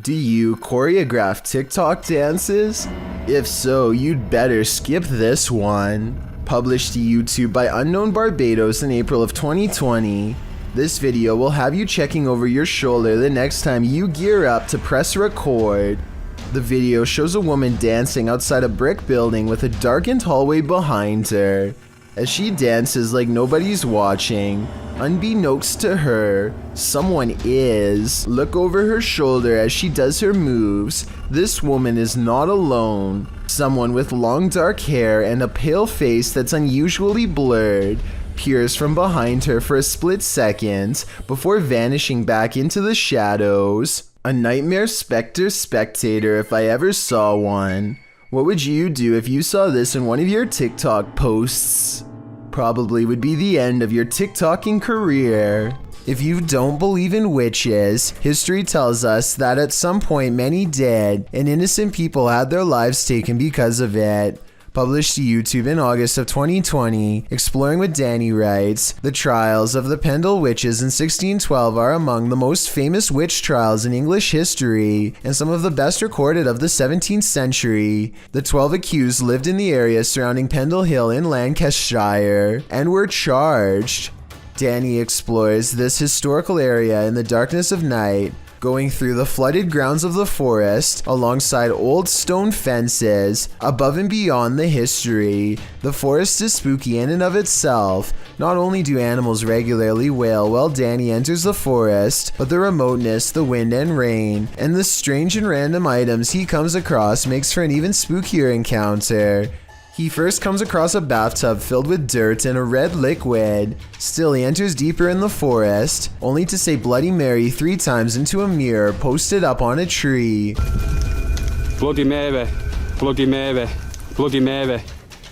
Do you choreograph TikTok dances? If so, you'd better skip this one. Published to YouTube by Unknown Barbados in April of 2020. This video will have you checking over your shoulder the next time you gear up to press record. The video shows a woman dancing outside a brick building with a darkened hallway behind her. As she dances like nobody's watching, unbeknownst to her, someone is. Look over her shoulder as she does her moves. This woman is not alone. Someone with long dark hair and a pale face that's unusually blurred peers from behind her for a split second before vanishing back into the shadows. A nightmare specter spectator if I ever saw one. What would you do if you saw this in one of your TikTok posts? Probably would be the end of your TikToking career. If you don't believe in witches, history tells us that at some point many did, and innocent people had their lives taken because of it. Published to YouTube in August of 2020, Exploring with Danny writes, the trials of the Pendle Witches in 1612 are among the most famous witch trials in English history, and some of the best recorded of the 17th century. The 12 accused lived in the area surrounding Pendle Hill in Lancashire, and were charged. Danny explores this historical area in the darkness of night, going through the flooded grounds of the forest, alongside old stone fences, above and beyond the history. The forest is spooky in and of itself. Not only do animals regularly wail while Danny enters the forest, but the remoteness, the wind and rain, and the strange and random items he comes across makes for an even spookier encounter. He first comes across a bathtub filled with dirt and a red liquid. Still, he enters deeper in the forest, only to say Bloody Mary 3 times into a mirror posted up on a tree. Bloody Mary, Bloody Mary, Bloody Mary.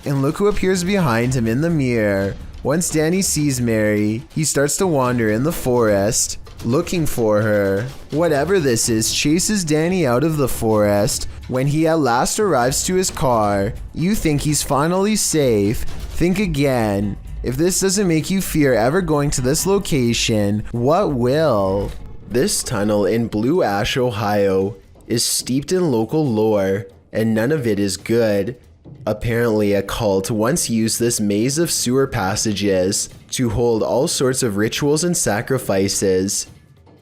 And look who appears behind him in the mirror. Once Danny sees Mary, he starts to wander in the forest, looking for her. Whatever this is chases Danny out of the forest. When he at last arrives to his car, you think he's finally safe. Think again. If this doesn't make you fear ever going to this location, what will? This tunnel in Blue Ash, Ohio is steeped in local lore, and none of it is good. Apparently, a cult once used this maze of sewer passages to hold all sorts of rituals and sacrifices.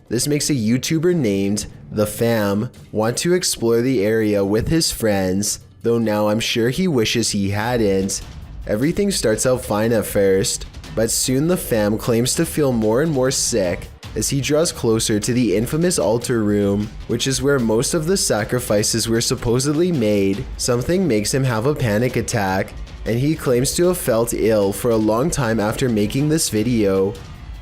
This makes a YouTuber named The Fam want to explore the area with his friends, though now I'm sure he wishes he hadn't. Everything starts out fine at first, but soon the Fam claims to feel more and more sick as he draws closer to the infamous altar room, which is where most of the sacrifices were supposedly made. Something makes him have a panic attack, and he claims to have felt ill for a long time after making this video.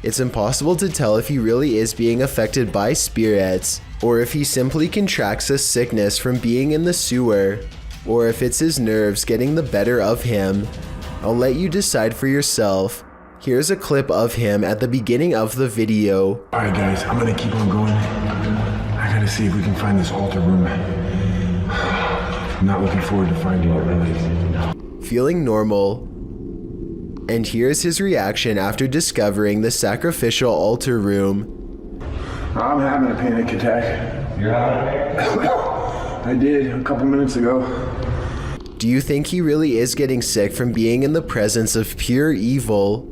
It's impossible to tell if he really is being affected by spirits, or if he simply contracts a sickness from being in the sewer, or if it's his nerves getting the better of him. I'll let you decide for yourself. Here's a clip of him at the beginning of the video. Alright guys, I'm gonna keep on going. I gotta see if we can find this altar room. I'm not looking forward to finding it, really. Feeling normal. And here's his reaction after discovering the sacrificial altar room. I'm having a panic attack. You're having it? I did a couple minutes ago. Do you think he really is getting sick from being in the presence of pure evil?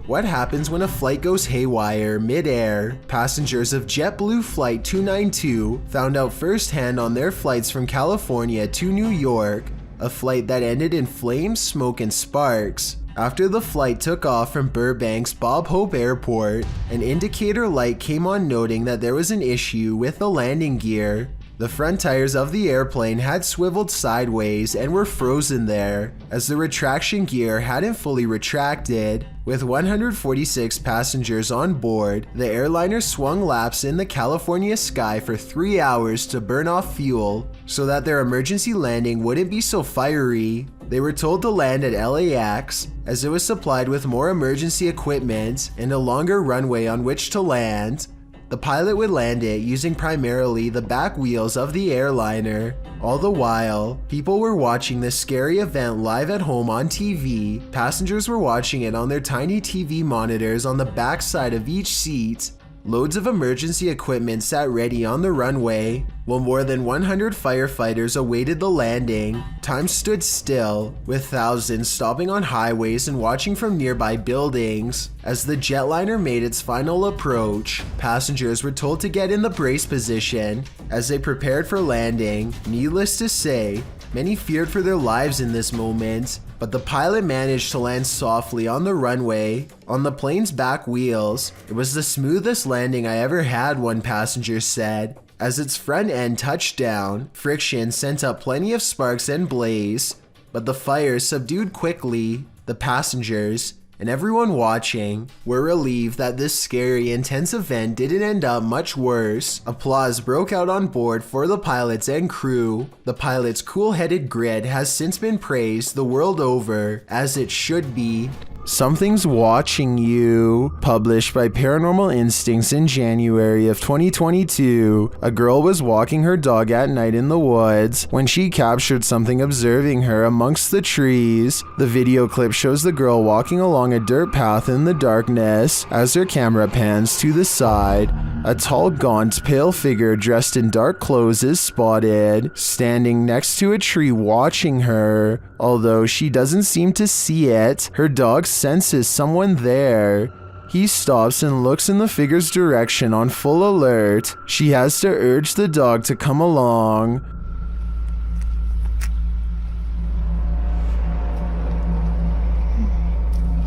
What happens when a flight goes haywire mid-air? Passengers of JetBlue Flight 292 found out firsthand on their flights from California to New York, a flight that ended in flames, smoke, and sparks. After the flight took off from Burbank's Bob Hope Airport, an indicator light came on noting that there was an issue with the landing gear. The front tires of the airplane had swiveled sideways and were frozen there, as the retraction gear hadn't fully retracted. With 146 passengers on board, the airliner swung laps in the California sky for 3 hours to burn off fuel, so that their emergency landing wouldn't be so fiery. They were told to land at LAX, as it was supplied with more emergency equipment and a longer runway on which to land. The pilot would land it using primarily the back wheels of the airliner. All the while, people were watching this scary event live at home on TV. Passengers were watching it on their tiny TV monitors on the back side of each seat. Loads of emergency equipment sat ready on the runway. While more than 100 firefighters awaited the landing, time stood still, with thousands stopping on highways and watching from nearby buildings. As the jetliner made its final approach, passengers were told to get in the brace position as they prepared for landing. Needless to say, many feared for their lives in this moment, but the pilot managed to land softly on the runway, on the plane's back wheels. It was the smoothest landing I ever had, one passenger said. As its front end touched down, friction sent up plenty of sparks and blaze, but the fire subdued quickly. The passengers, and everyone watching, were relieved that this scary, intense event didn't end up much worse. Applause broke out on board for the pilots and crew. The pilot's cool-headed grit has since been praised the world over, as it should be. Something's Watching You, published by Paranormal Instincts in January of 2022. A girl was walking her dog at night in the woods when she captured something observing her amongst the trees. The video clip shows the girl walking along a dirt path in the darkness. As her camera pans to the side, a tall, gaunt, pale figure dressed in dark clothes is spotted, standing next to a tree watching her. Although she doesn't seem to see it, her dog senses someone there. He stops and looks in the figure's direction on full alert. She has to urge the dog to come along.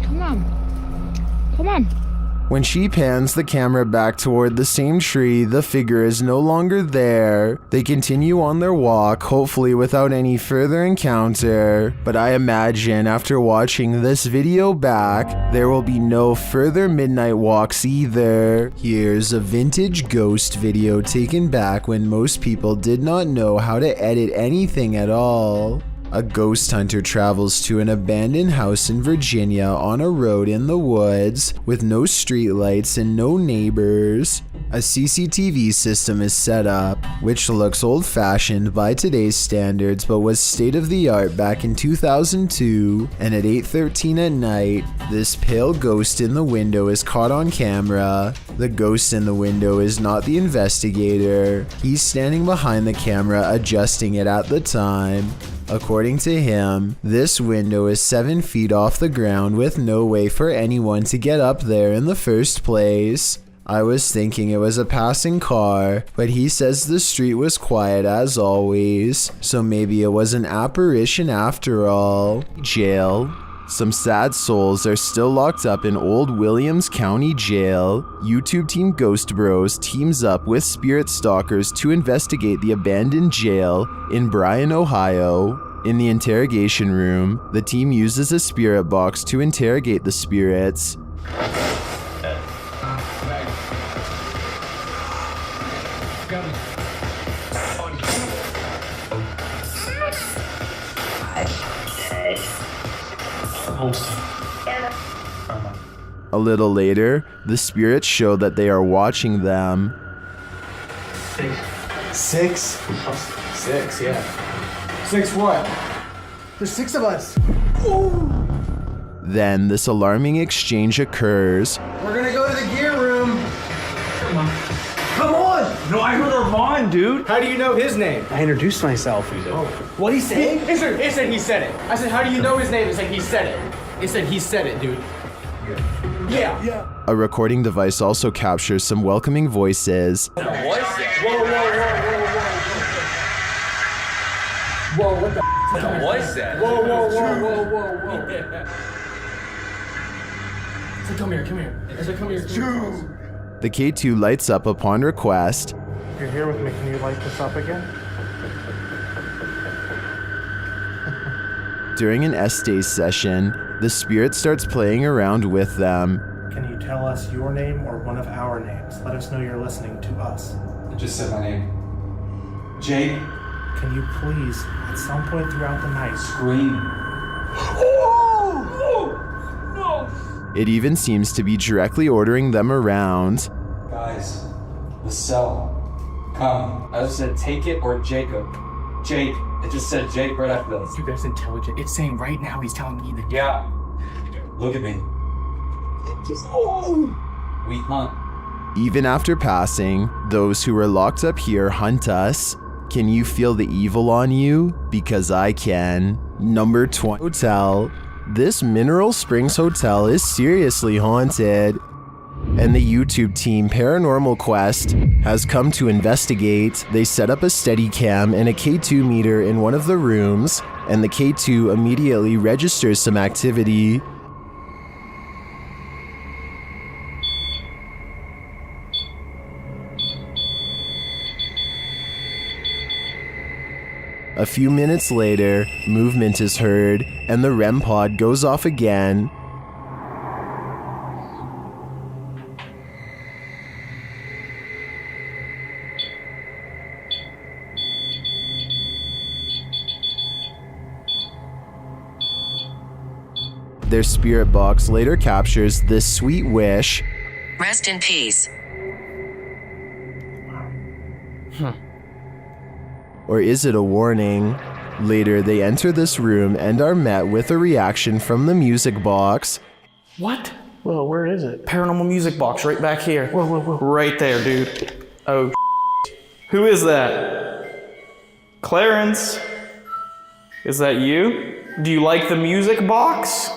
Come on. Come on. When she pans the camera back toward the same tree, the figure is no longer there. They continue on their walk, hopefully without any further encounter. But I imagine after watching this video back, there will be no further midnight walks either. Here's a vintage ghost video taken back when most people did not know how to edit anything at all. A ghost hunter travels to an abandoned house in Virginia on a road in the woods with no streetlights and no neighbors. A CCTV system is set up, which looks old-fashioned by today's standards but was state-of-the-art back in 2002, and at 8:13 at night, this pale ghost in the window is caught on camera. The ghost in the window is not the investigator. He's standing behind the camera adjusting it at the time. According to him, this window is 7 feet off the ground with no way for anyone to get up there in the first place. I was thinking it was a passing car, but he says the street was quiet as always, so maybe it was an apparition after all. Jail. Some sad souls are still locked up in Old Williams County Jail. YouTube team Ghost Bros teams up with spirit stalkers to investigate the abandoned jail in Bryan, Ohio. In the interrogation room, the team uses a spirit box to interrogate the spirits. A little later, the spirits show that they are watching them. Six? Six, yeah. 6 what? There's 6 of us. Ooh. Then this alarming exchange occurs. We're gonna go to the gear room. Come on. Come on! No, I heard Armand, dude. How do you know his name? I introduced myself. Oh. What he said? It said he said it. I said, how do you know his name? It said he said it. It said he said it, dude. Yeah. A recording device also captures some welcoming voices. Whoa, what the What's that? Whoa. It's like, come here. It's like, come here. The K2 lights up upon request. You're here with me, can you light this up again? During an S-Day session, the spirit starts playing around with them. Can you tell us your name or one of our names? Let us know you're listening to us. I just said my name. Jake. Can you please, at some point throughout the night, Scream. It even seems to be directly ordering them around. Guys, the cell. Come. I just said take it or Jacob. Jake. It just said Jake right after this. Dude, that's intelligent. It's saying right now he's telling me that. Yeah. Look at me. We hunt. Even after passing, those who are locked up here hunt us. Can you feel the evil on you? Because I can. Number 20 Hotel. This Mineral Springs Hotel is seriously haunted, and the YouTube team Paranormal Quest has come to investigate. They set up a Steadicam and a K2 meter in one of the rooms, and the K2 immediately registers some activity. A few minutes later, movement is heard, and the REM pod goes off again. Their spirit box later captures this sweet wish. Rest in peace. Or is it a warning? Later, they enter this room and are met with a reaction from the music box. What? Whoa, where is it? Paranormal music box right back here. Whoa, whoa, whoa. Right there, dude. Oh, who is that? Clarence? Is that you? Do you like the music box?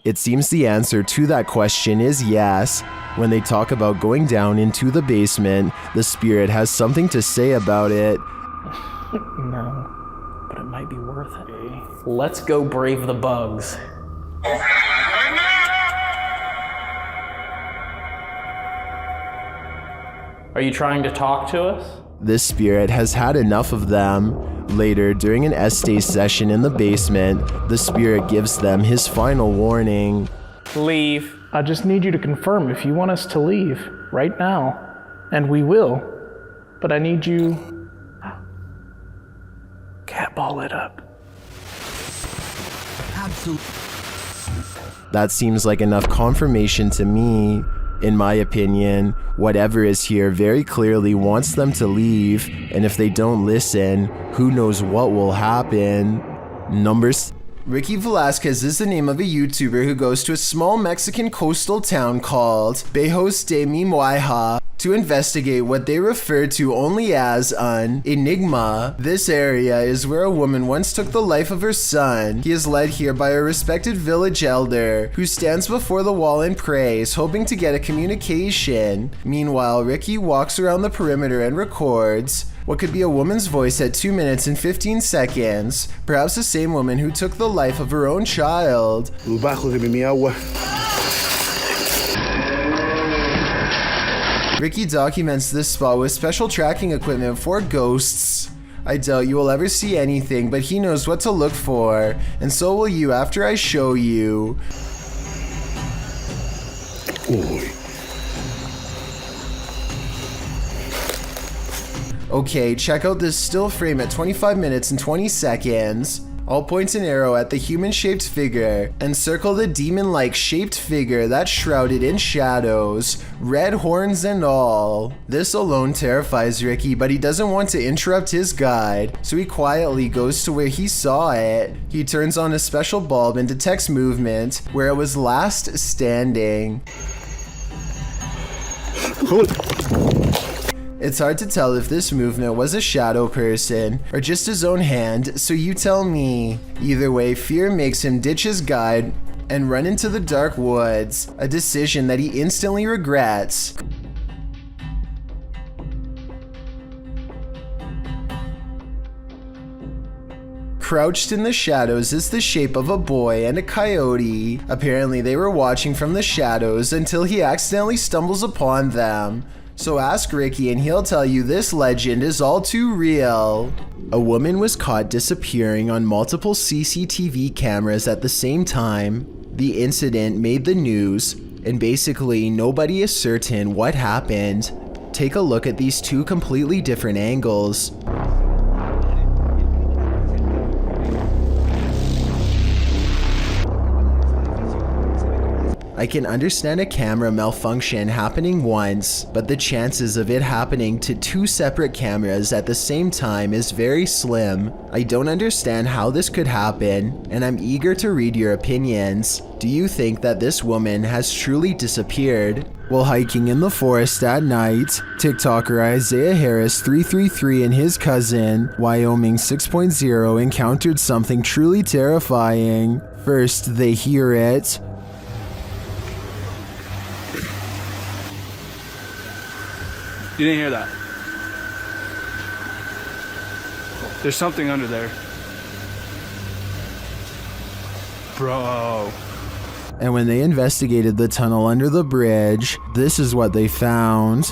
It seems the answer to that question is yes. When they talk about going down into the basement, the spirit has something to say about it. No, but it might be worth it. Let's go brave the bugs. Are you trying to talk to us? This spirit has had enough of them. Later, during an Estee session in the basement, the spirit gives them his final warning. Leave. I just need you to confirm if you want us to leave right now, and we will. But I need you... Cat ball it up. That seems like enough confirmation to me. In my opinion, whatever is here very clearly wants them to leave, and if they don't listen, who knows what will happen. Ricky Velasquez is the name of a YouTuber who goes to a small Mexican coastal town called Bejos de Mimoaja to investigate what they refer to only as an enigma. This area is where a woman once took the life of her son. He is led here by a respected village elder who stands before the wall and prays, hoping to get a communication. Meanwhile, Ricky walks around the perimeter and records what could be a woman's voice at 2 minutes and 15 seconds, perhaps the same woman who took the life of her own child. Ricky documents this spot with special tracking equipment for ghosts. I doubt you will ever see anything, but he knows what to look for, and so will you after I show you. Okay, check out this still frame at 25 minutes and 20 seconds. I'll point an arrow at the human-shaped figure and circle the demon-like shaped figure that's shrouded in shadows, red horns and all. This alone terrifies Ricky, but he doesn't want to interrupt his guide, so he quietly goes to where he saw it. He turns on a special bulb and detects movement where it was last standing. It's hard to tell if this movement was a shadow person or just his own hand, so you tell me. Either way, fear makes him ditch his guide and run into the dark woods, a decision that he instantly regrets. Crouched in the shadows is the shape of a boy and a coyote. Apparently they were watching from the shadows until he accidentally stumbles upon them. So ask Ricky and he'll tell you this legend is all too real. A woman was caught disappearing on multiple CCTV cameras at the same time. The incident made the news, and basically nobody is certain what happened. Take a look at these two completely different angles. I can understand a camera malfunction happening once, but the chances of it happening to two separate cameras at the same time is very slim. I don't understand how this could happen, and I'm eager to read your opinions. Do you think that this woman has truly disappeared? While hiking in the forest at night, TikToker Isaiah Harris 333 and his cousin, Wyoming 6.0, encountered something truly terrifying. First, they hear it. You didn't hear that? There's something under there. Bro. And when they investigated the tunnel under the bridge, this is what they found.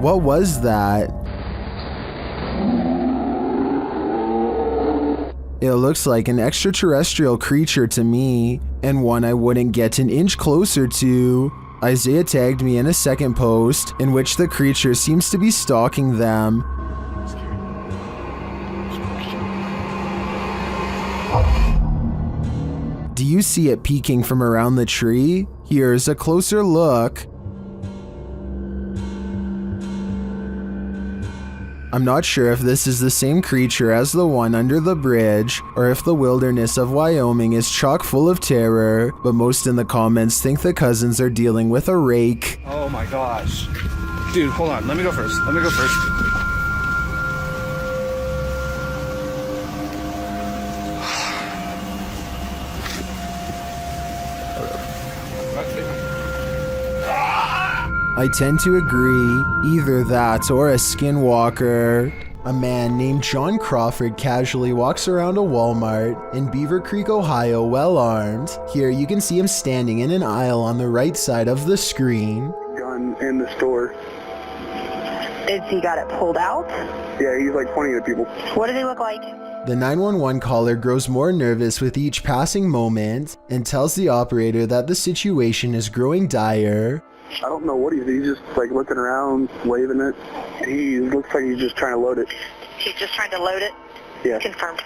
What was that? It looks like an extraterrestrial creature to me, and one I wouldn't get an inch closer to. Isaiah tagged me in a second post in which the creature seems to be stalking them. Do you see it peeking from around the tree? Here's a closer look. I'm not sure if this is the same creature as the one under the bridge, or if the wilderness of Wyoming is chock full of terror, but most in the comments think the cousins are dealing with a rake. Oh my gosh. Dude, hold on. Let me go first. I tend to agree, either that or a skinwalker. A man named John Crawford casually walks around a Walmart in Beaver Creek, Ohio, well armed. Here you can see him standing in an aisle on the right side of the screen. Gun in the store. Is he got it pulled out? Yeah, he's like pointing at people. What does he look like? The 911 caller grows more nervous with each passing moment and tells the operator that the situation is growing dire. I don't know what he's just like looking around, waving it. He looks like he's just trying to load it. He's just trying to load it? Yeah. Confirmed.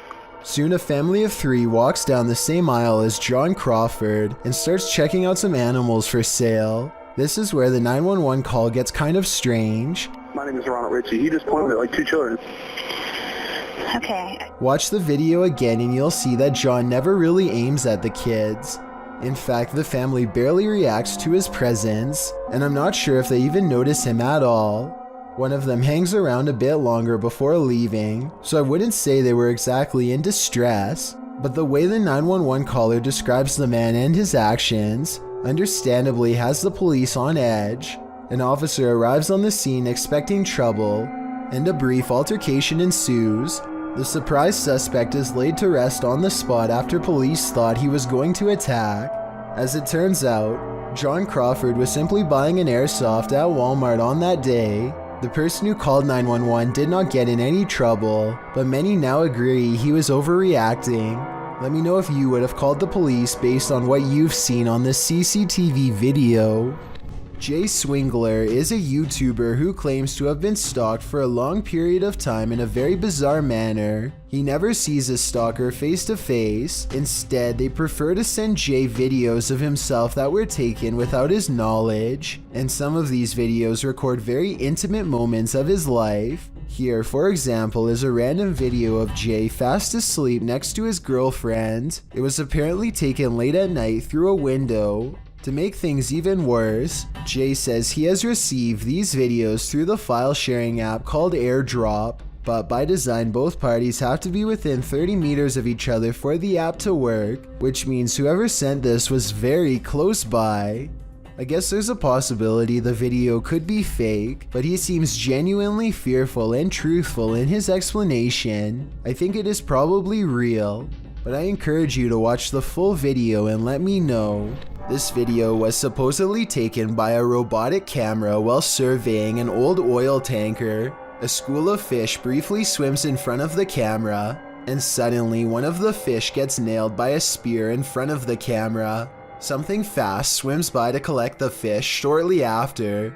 Soon a family of 3 walks down the same aisle as John Crawford and starts checking out some animals for sale. This is where the 911 call gets kind of strange. My name is Ronald Ritchie. He just pointed at like 2 children. Okay. Watch the video again and you'll see that John never really aims at the kids. In fact, the family barely reacts to his presence, and I'm not sure if they even notice him at all. One of them hangs around a bit longer before leaving, so I wouldn't say they were exactly in distress, but the way the 911 caller describes the man and his actions understandably has the police on edge. An officer arrives on the scene expecting trouble, and a brief altercation ensues. The surprised suspect is laid to rest on the spot after police thought he was going to attack. As it turns out, John Crawford was simply buying an airsoft at Walmart on that day. The person who called 911 did not get in any trouble, but many now agree he was overreacting. Let me know if you would have called the police based on what you've seen on this CCTV video. Jay Swingler is a YouTuber who claims to have been stalked for a long period of time in a very bizarre manner. He never sees his stalker face to face. Instead, they prefer to send Jay videos of himself that were taken without his knowledge, and some of these videos record very intimate moments of his life. Here, for example, is a random video of Jay fast asleep next to his girlfriend. It was apparently taken late at night through a window. To make things even worse, Jay says he has received these videos through the file sharing app called AirDrop, but by design both parties have to be within 30 meters of each other for the app to work, which means whoever sent this was very close by. I guess there's a possibility the video could be fake, but he seems genuinely fearful and truthful in his explanation. I think it is probably real, but I encourage you to watch the full video and let me know. This video was supposedly taken by a robotic camera while surveying an old oil tanker. A school of fish briefly swims in front of the camera, and suddenly one of the fish gets nailed by a spear in front of the camera. Something fast swims by to collect the fish shortly after.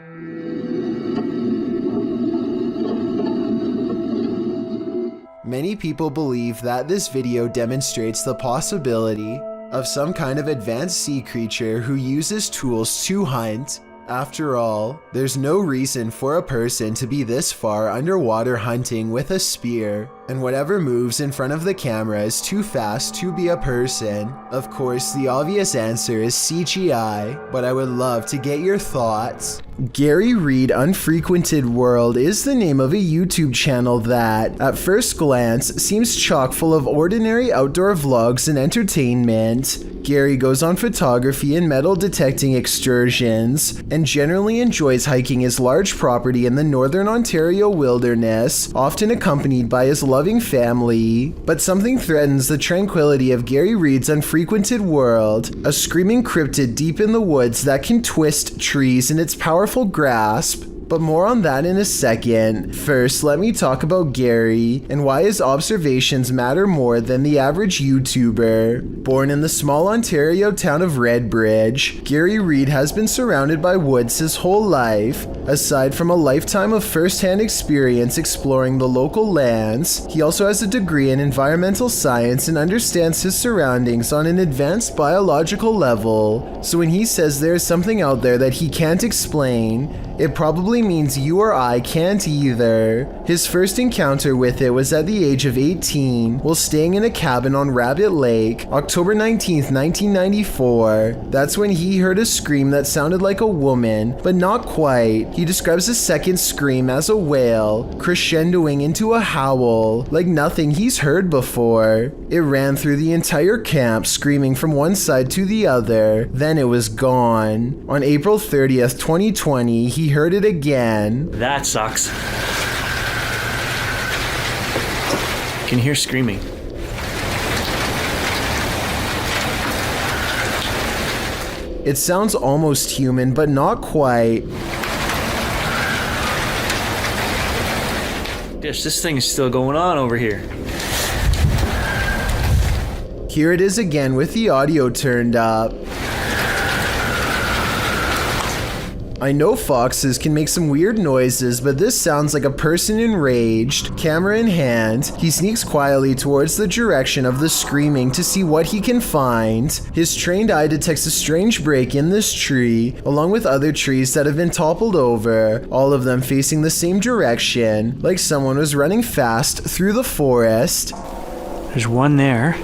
Many people believe that this video demonstrates the possibility of some kind of advanced sea creature who uses tools to hunt. After all, there's no reason for a person to be this far underwater hunting with a spear. And whatever moves in front of the camera is too fast to be a person. Of course, the obvious answer is CGI, but I would love to get your thoughts. Gary Reed Unfrequented World is the name of a YouTube channel that, at first glance, seems chock full of ordinary outdoor vlogs and entertainment. Gary goes on photography and metal detecting excursions, and generally enjoys hiking his large property in the northern Ontario wilderness, often accompanied by his loving family. But something threatens the tranquility of Gary Reed's Unfrequented World, a screaming cryptid deep in the woods that can twist trees in its powerful grasp. But more on that in a second. First, let me talk about Gary and why his observations matter more than the average YouTuber. Born in the small Ontario town of Redbridge, Gary Reed has been surrounded by woods his whole life. Aside from a lifetime of first-hand experience exploring the local lands, he also has a degree in environmental science and understands his surroundings on an advanced biological level. So when he says there is something out there that he can't explain, it probably means you or I can't either. His first encounter with it was at the age of 18 while staying in a cabin on Rabbit Lake, October 19th, 1994. That's when he heard a scream that sounded like a woman, but not quite. He describes the second scream as a wail, crescendoing into a howl, like nothing he's heard before. It ran through the entire camp, screaming from one side to the other, then it was gone. On April 30th, 2020, he heard it again. That sucks. Can hear screaming. It sounds almost human, but not quite. This thing is still going on over here. Here it is again with the audio turned up. I know foxes can make some weird noises, but this sounds like a person enraged. Camera in hand, he sneaks quietly towards the direction of the screaming to see what he can find. His trained eye detects a strange break in this tree, along with other trees that have been toppled over, all of them facing the same direction, like someone was running fast through the forest. There's one there.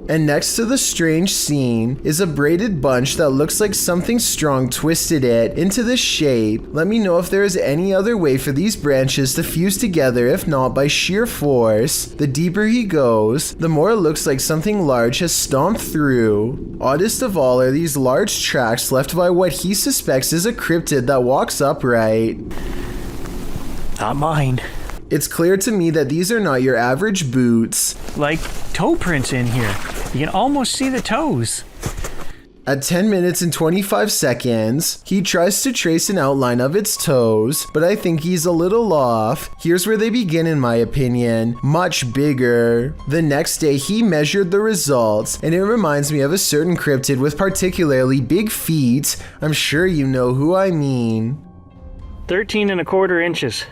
And next to the strange scene is a braided bunch that looks like something strong twisted it into this shape. Let me know if there is any other way for these branches to fuse together, if not by sheer force. The deeper he goes, the more it looks like something large has stomped through. Oddest of all are these large tracks left by what he suspects is a cryptid that walks upright. Not mine. It's clear to me that these are not your average boots. Like toe prints in here. You can almost see the toes. At 10 minutes and 25 seconds, he tries to trace an outline of its toes, but I think he's a little off. Here's where they begin in my opinion, much bigger. The next day he measured the results, and it reminds me of a certain cryptid with particularly big feet. I'm sure you know who I mean. 13¼ inches.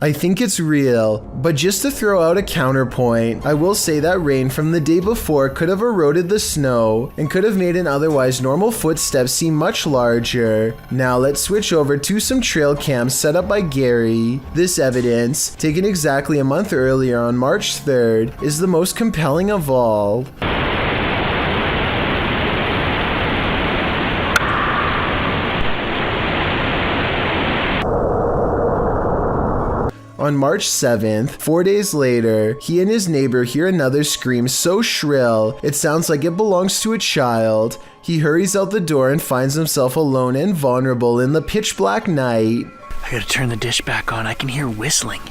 I think it's real, but just to throw out a counterpoint, I will say that rain from the day before could have eroded the snow and could have made an otherwise normal footstep seem much larger. Now let's switch over to some trail cams set up by Gary. This evidence, taken exactly a month earlier on March 3rd, is the most compelling of all. On March 7th, 4 days later, he and his neighbor hear another scream so shrill, it sounds like it belongs to a child. He hurries out the door and finds himself alone and vulnerable in the pitch black night. I gotta turn the dish back on. I can hear whistling.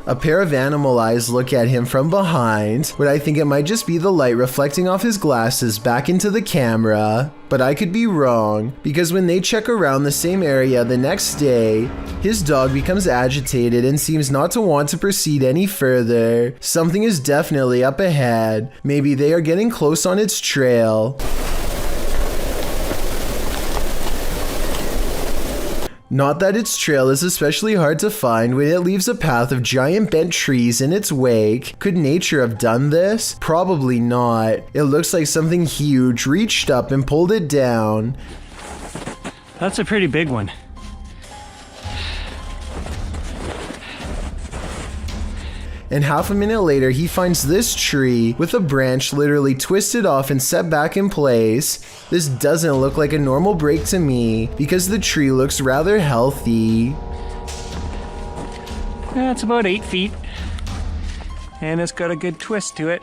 A pair of animal eyes look at him from behind, but I think it might just be the light reflecting off his glasses back into the camera. But I could be wrong, because when they check around the same area the next day, his dog becomes agitated and seems not to want to proceed any further. Something is definitely up ahead. Maybe they are getting close on its trail. Not that its trail is especially hard to find when it leaves a path of giant bent trees in its wake. Could nature have done this? Probably not. It looks like something huge reached up and pulled it down. That's a pretty big one. And half a minute later, he finds this tree with a branch literally twisted off and set back in place. This doesn't look like a normal break to me because the tree looks rather healthy. It's about 8 feet. And it's got a good twist to it.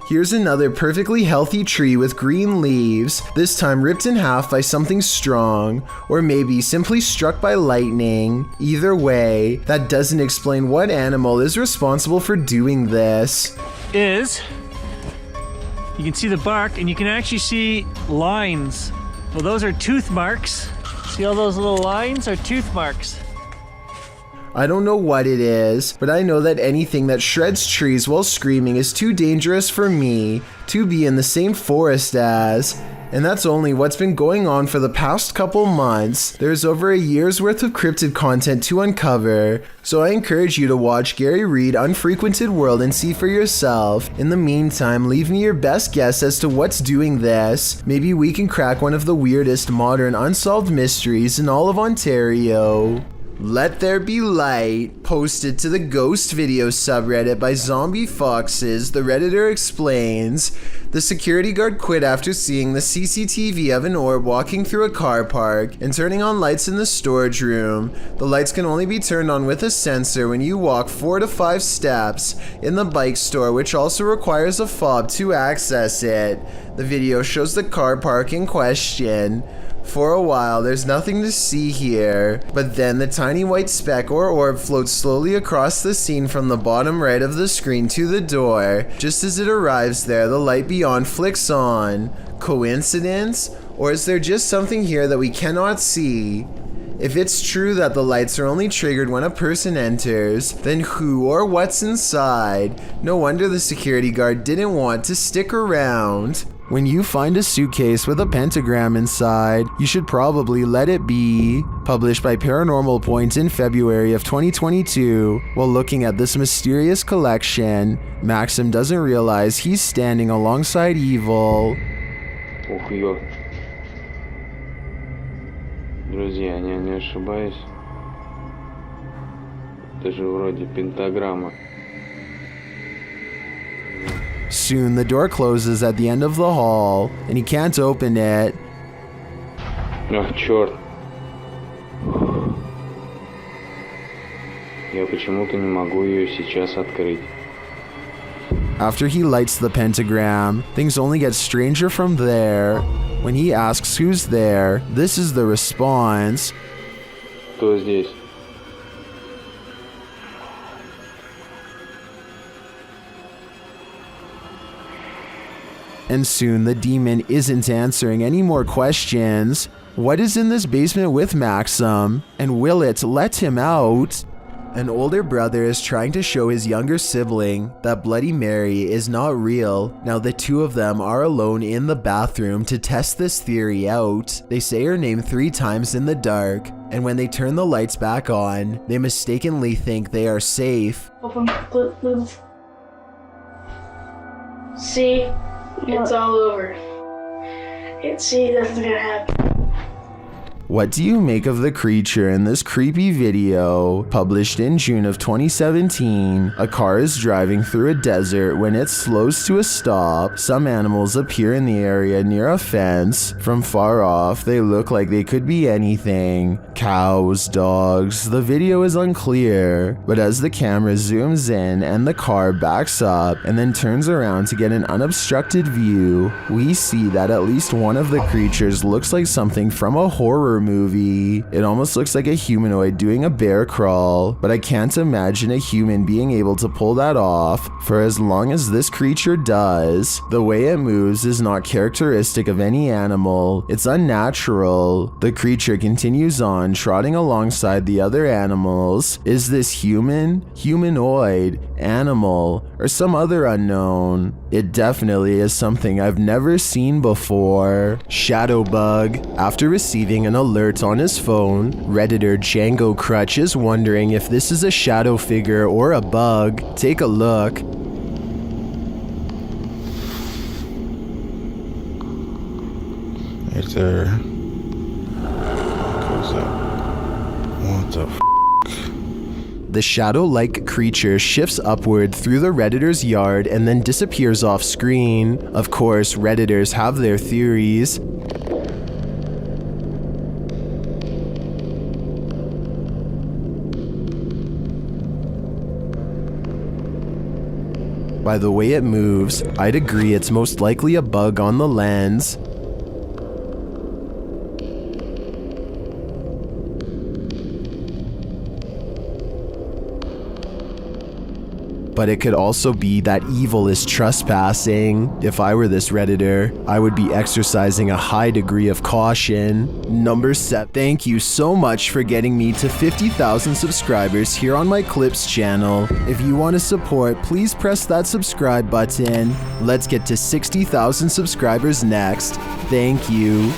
Here's another perfectly healthy tree with green leaves, this time ripped in half by something strong, or maybe simply struck by lightning. Either way, that doesn't explain what animal is responsible for doing this. You can see the bark and you can actually see lines. Well, those are tooth marks. See all those little lines are tooth marks. I don't know what it is, but I know that anything that shreds trees while screaming is too dangerous for me to be in the same forest as. And that's only what's been going on for the past couple months. There's over a year's worth of cryptid content to uncover, so I encourage you to watch Gary Reed Unfrequented World and see for yourself. In the meantime, leave me your best guess as to what's doing this. Maybe we can crack one of the weirdest modern unsolved mysteries in all of Ontario. Let There Be Light, posted to the Ghost Video subreddit by Zombie Foxes, the Redditor explains, the security guard quit after seeing the CCTV of an orb walking through a car park and turning on lights in the storage room. The lights can only be turned on with a sensor when you walk 4 to 5 steps in the bike store, which also requires a fob to access it. The video shows the car park in question. For a while, there's nothing to see here, but then the tiny white speck or orb floats slowly across the scene from the bottom right of the screen to the door. Just as it arrives there, the light beyond flicks on. Coincidence? Or is there just something here that we cannot see? If it's true that the lights are only triggered when a person enters, then who or what's inside? No wonder the security guard didn't want to stick around. When you find a suitcase with a pentagram inside, you should probably let it be. Published by Paranormal Point in February of 2022. While looking at this mysterious collection, Maxim doesn't realize he's standing alongside evil. Ух, ё. Друзья, не ошибаюсь. Это же вроде пентаграмма. Soon the door closes at the end of the hall, and he can't open it. Ах, черт. Я почему-то не могу ее сейчас открыть. After he lights the pentagram, things only get stranger from there. When he asks who's there, this is the response. Кто здесь? And soon the demon isn't answering any more questions. What is in this basement with Maxim? And will it let him out? An older brother is trying to show his younger sibling that Bloody Mary is not real. Now the two of them are alone in the bathroom to test this theory out. They say her name 3 times in the dark, and when they turn the lights back on, they mistakenly think they are safe. Open, move. See? It's all over. See, nothing's gonna happen. What do you make of the creature in this creepy video? Published in June of 2017, a car is driving through a desert when it slows to a stop. Some animals appear in the area near a fence. From far off, they look like they could be anything. Cows, dogs, the video is unclear. But as the camera zooms in and the car backs up and then turns around to get an unobstructed view, we see that at least one of the creatures looks like something from a horror movie. It almost looks like a humanoid doing a bear crawl, but I can't imagine a human being able to pull that off for as long as this creature does. The way it moves is not characteristic of any animal. It's unnatural. The creature continues on, trotting alongside the other animals. Is this human, humanoid, animal, or some other unknown? It definitely is something I've never seen before. Shadowbug. After receiving an alert on his phone, Redditor Django Crutch is wondering if this is a shadow figure or a bug. Take a look. Right there. The shadow-like creature shifts upward through the Redditor's yard and then disappears off screen. Of course, Redditors have their theories. By the way it moves, I'd agree it's most likely a bug on the lens. But it could also be that evil is trespassing. If I were this Redditor, I would be exercising a high degree of caution. Number 7. Thank you so much for getting me to 50,000 subscribers here on my Clips channel. If you want to support, please press that subscribe button. Let's get to 60,000 subscribers next. Thank you.